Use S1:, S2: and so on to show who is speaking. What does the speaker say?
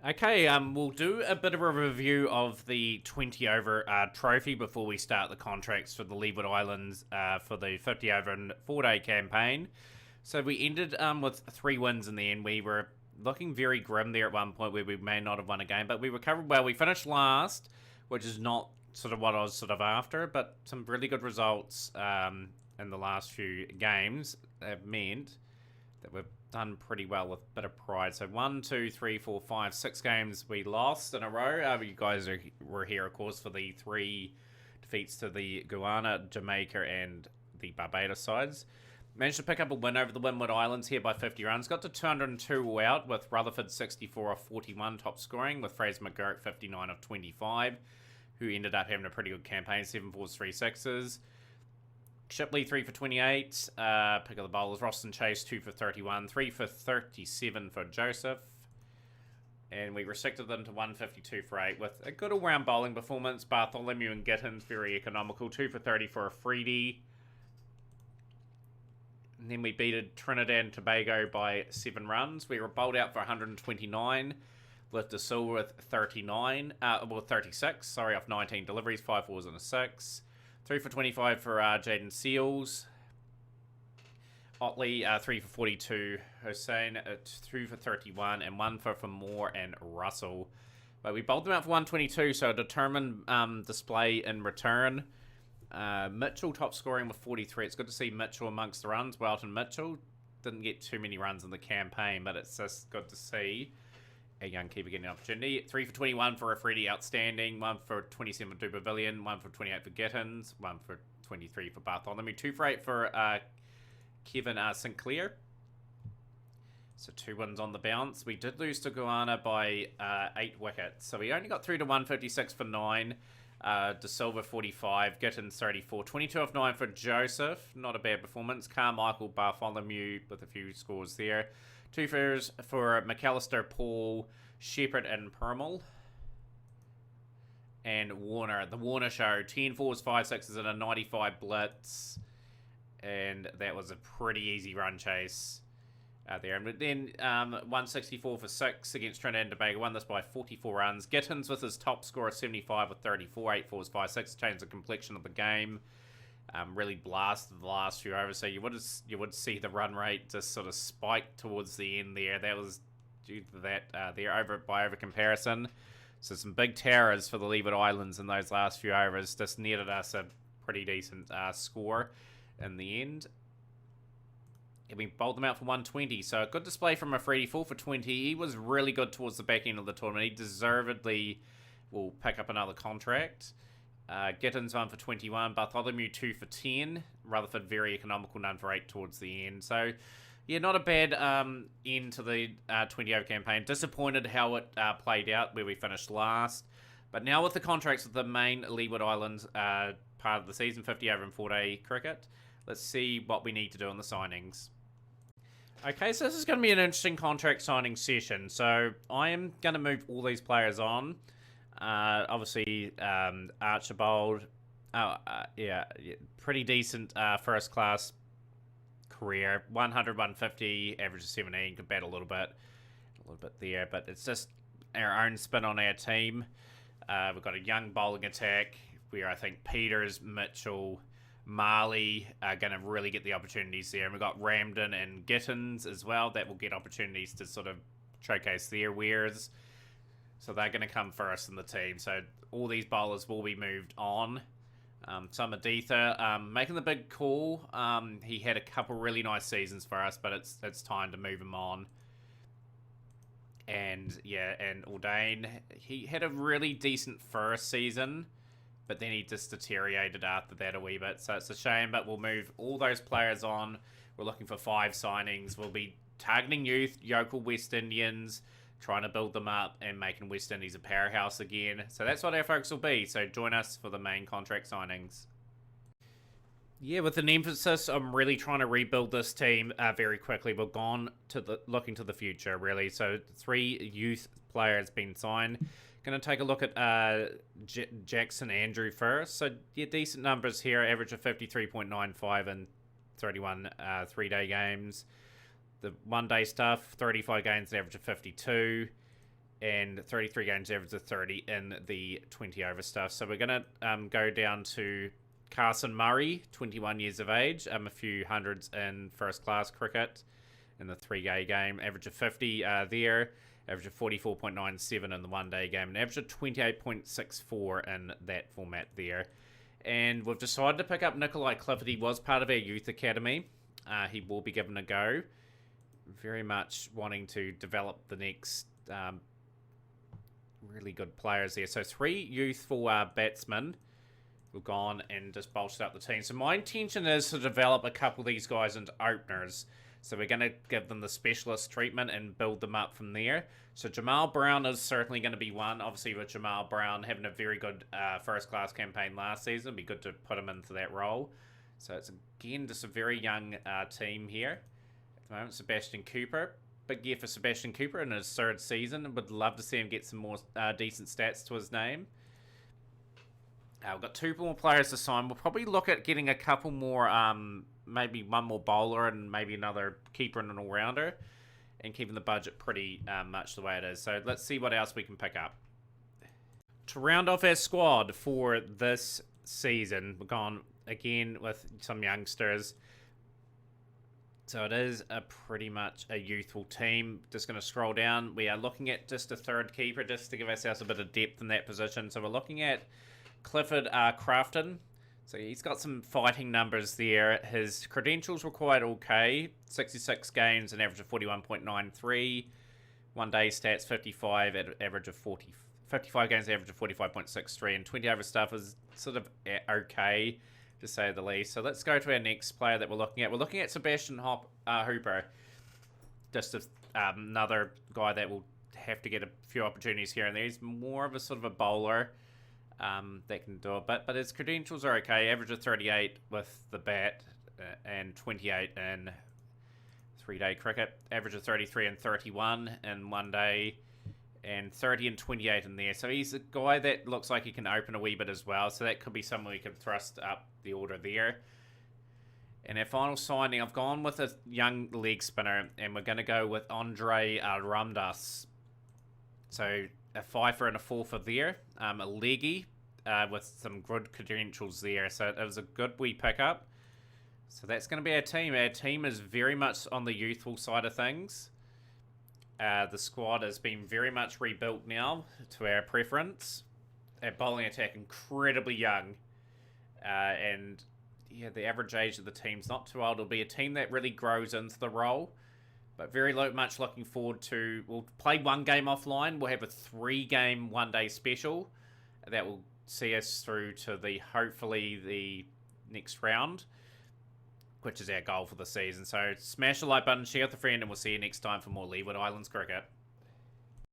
S1: Okay, we'll do a bit of a review of the 20 over trophy before we start the contracts for the Leeward Islands for the 50 over and 4-day campaign. So we ended with 3 wins in the end. We were looking very grim there at one point where we may not have won a game, but we recovered well. We finished last, which is not sort of what I was sort of after, but some really good results in the last few games have meant that we've done pretty well with a bit of pride. So 1, 2, 3, 4, 5, 6 games we lost in a row. You guys were here, of course, for the 3 defeats to the Guyana, Jamaica, and the Barbados sides. Managed to pick up a win over the Windward Islands here by 50 runs. Got to 202 all out with Rutherford 64 off 41 top scoring, with Fraser McGurk 59 off 25, who ended up having a pretty good campaign, 7 4s, 3 6s. Shipley 3 for 28. Pick of the bowlers. Roston Chase 2 for 31. 3 for 37 for Joseph. And we restricted them to 152 for 8 with a good all-round bowling performance. Bartholomew and Gittins very economical. 2 for 30 for Afridi. And then we beat Trinidad and Tobago by 7 runs. We were bowled out for 129. With De Silva with 36, off 19 deliveries, 5 4s and a 6. 3 for 25 for Jaden Seals. Otley, 3 for 42. Hussein, 2 for 31. And 1 for Moore and Russell. But we bowled them out for 122, so a determined display in return. Mitchell top scoring with 43. It's good to see Mitchell amongst the runs. Welton Mitchell didn't get too many runs in the campaign, but it's just good to see a young keeper getting an opportunity. 3 for 21 for Afridi, outstanding. 1 for 27 for Pavilion. 1 for 28 for Gittins. 1 for 23 for Bartholomew. 2 for 8 for Kevin Sinclair. So 2 wins on the bounce. We did lose to Guyana by 8 wickets. So we only got through to 156 for 9. De Silva 45. Gittins 34. 22 off 9 for Joseph. Not a bad performance. Carmichael, Bartholomew with a few scores there. 2 fairs for McAllister, Paul, Shepherd, and Permal. And Warner. The Warner Show. 10 4s, 5 6s, and a 95 blitz. And that was a pretty easy run chase out there. And then 164 for 6 against Trinidad and Tobago. Won this by 44 runs. Gittins with his top score of 75 with 34. 8 4s, 5 6. Changed the complexion of the game. Really blasted the last few overs, so you would see the run rate just sort of spike towards the end there. That was due to that over comparison. So some big terrors for the Leeward Islands in those last few overs. Just netted us a pretty decent score in the end. And we bowled them out for 120, so a good display from Afridi, 4 for 20. He was really good towards the back end of the tournament. He deservedly will pick up another contract. Gittins 1 for 21, Bartholomew 2 for 10, Rutherford very economical, none for 8 towards the end. So, yeah, not a bad end to the 20 over campaign. Disappointed how it played out where we finished last. But now with the contracts with the main Leeward Islands part of the season, 50 over and 4-day cricket, let's see what we need to do on the signings. Okay, so this is going to be an interesting contract signing session. So I am going to move all these players on. Obviously, Archibald, pretty decent first class career. 100, 150, average of 17, could bat a little bit there, but it's just our own spin on our team. We've got a young bowling attack where I think Peters, Mitchell, Marley are going to really get the opportunities there. And we've got Ramden and Gittins as well that will get opportunities to sort of showcase their wares. So they're going to come first in the team. So all these bowlers will be moved on. Samaditha making the big call. He had a couple really nice seasons for us, but it's time to move him on. And Aldain, he had a really decent first season, but then he just deteriorated after that a wee bit. So it's a shame, but we'll move all those players on. We're looking for 5 signings. We'll be targeting youth, local West Indians, trying to build them up and making West Indies a powerhouse again. So that's what our focus will be. So join us for the main contract signings. Yeah, with an emphasis on really trying to rebuild this team very quickly. We've gone to looking to the future, really. So 3 youth players been signed. Going to take a look at Jackson Andrew first. So yeah, decent numbers here. Average of 53.95 and 31 3-day games. The 1-day stuff, 35 games, an average of 52. and 33 games, average of 30 in the 20 over stuff. So we're going to go down to Carson Murray, 21 years of age, a few hundreds in first class cricket in the 3-day game, average of 50 there, average of 44.97 in the 1-day game, and average of 28.64 in that format there. And we've decided to pick up Nikolai Clifford. He was part of our youth academy. He will be given a go. Very much wanting to develop the next really good players there. So 3 youthful batsmen have gone and just bolstered up the team. So my intention is to develop a couple of these guys into openers. So we're going to give them the specialist treatment and build them up from there. So Jamal Brown is certainly going to be one. Obviously with Jamal Brown having a very good first class campaign last season, it'd be good to put him into that role. So it's again just a very young team here. At the moment, Sebastian Cooper. Big year for Sebastian Cooper in his 3rd season. Would love to see him get some more decent stats to his name. We've got 2 more players to sign. We'll probably look at getting a couple more, maybe one more bowler and maybe another keeper and an all-rounder, and keeping the budget pretty much the way it is. So let's see what else we can pick up. To round off our squad for this season, we've gone again with some youngsters. So it is a pretty much a youthful team. Just going to scroll down. We are looking at just a 3rd keeper, just to give ourselves a bit of depth in that position. So we're looking at Clifford Crafton. So he's got some fighting numbers there. His credentials were quite okay. 66 games, an average of 41.93. 1-day stats, 55 at average of 40. 55 games, average of 45.63. And 20 over stuff is sort of okay, to say the least. So let's go to our next player that we're looking at. We're looking at Sebastian Hooper. Just another guy that will have to get a few opportunities here and there. He's more of a sort of a bowler. That can do it, but his credentials are okay. Average of 38 with the bat and 28 in 3-day cricket. Average of 33 and 31 in 1 day, and 30 and 28 in there. So he's a guy that looks like he can open a wee bit as well. So that could be someone we could thrust up the order there. And our final signing, I've gone with a young leg spinner, and we're going to go with Andre Ramdas. So a 5-er and a 4-er there. A leggy with some good credentials there. So it was a good wee pickup. So that's going to be our team. Our team is very much on the youthful side of things. The squad has been very much rebuilt now to our preference. Our bowling attack incredibly young. And yeah, the average age of the team's not too old. It'll be a team that really grows into the role. But very much looking forward to... We'll play 1 game offline. We'll have a 3-game 1-day special. That will see us through to hopefully the next round, which is our goal for the season. So smash the like button, share with a friend, and we'll see you next time for more Leeward Islands cricket.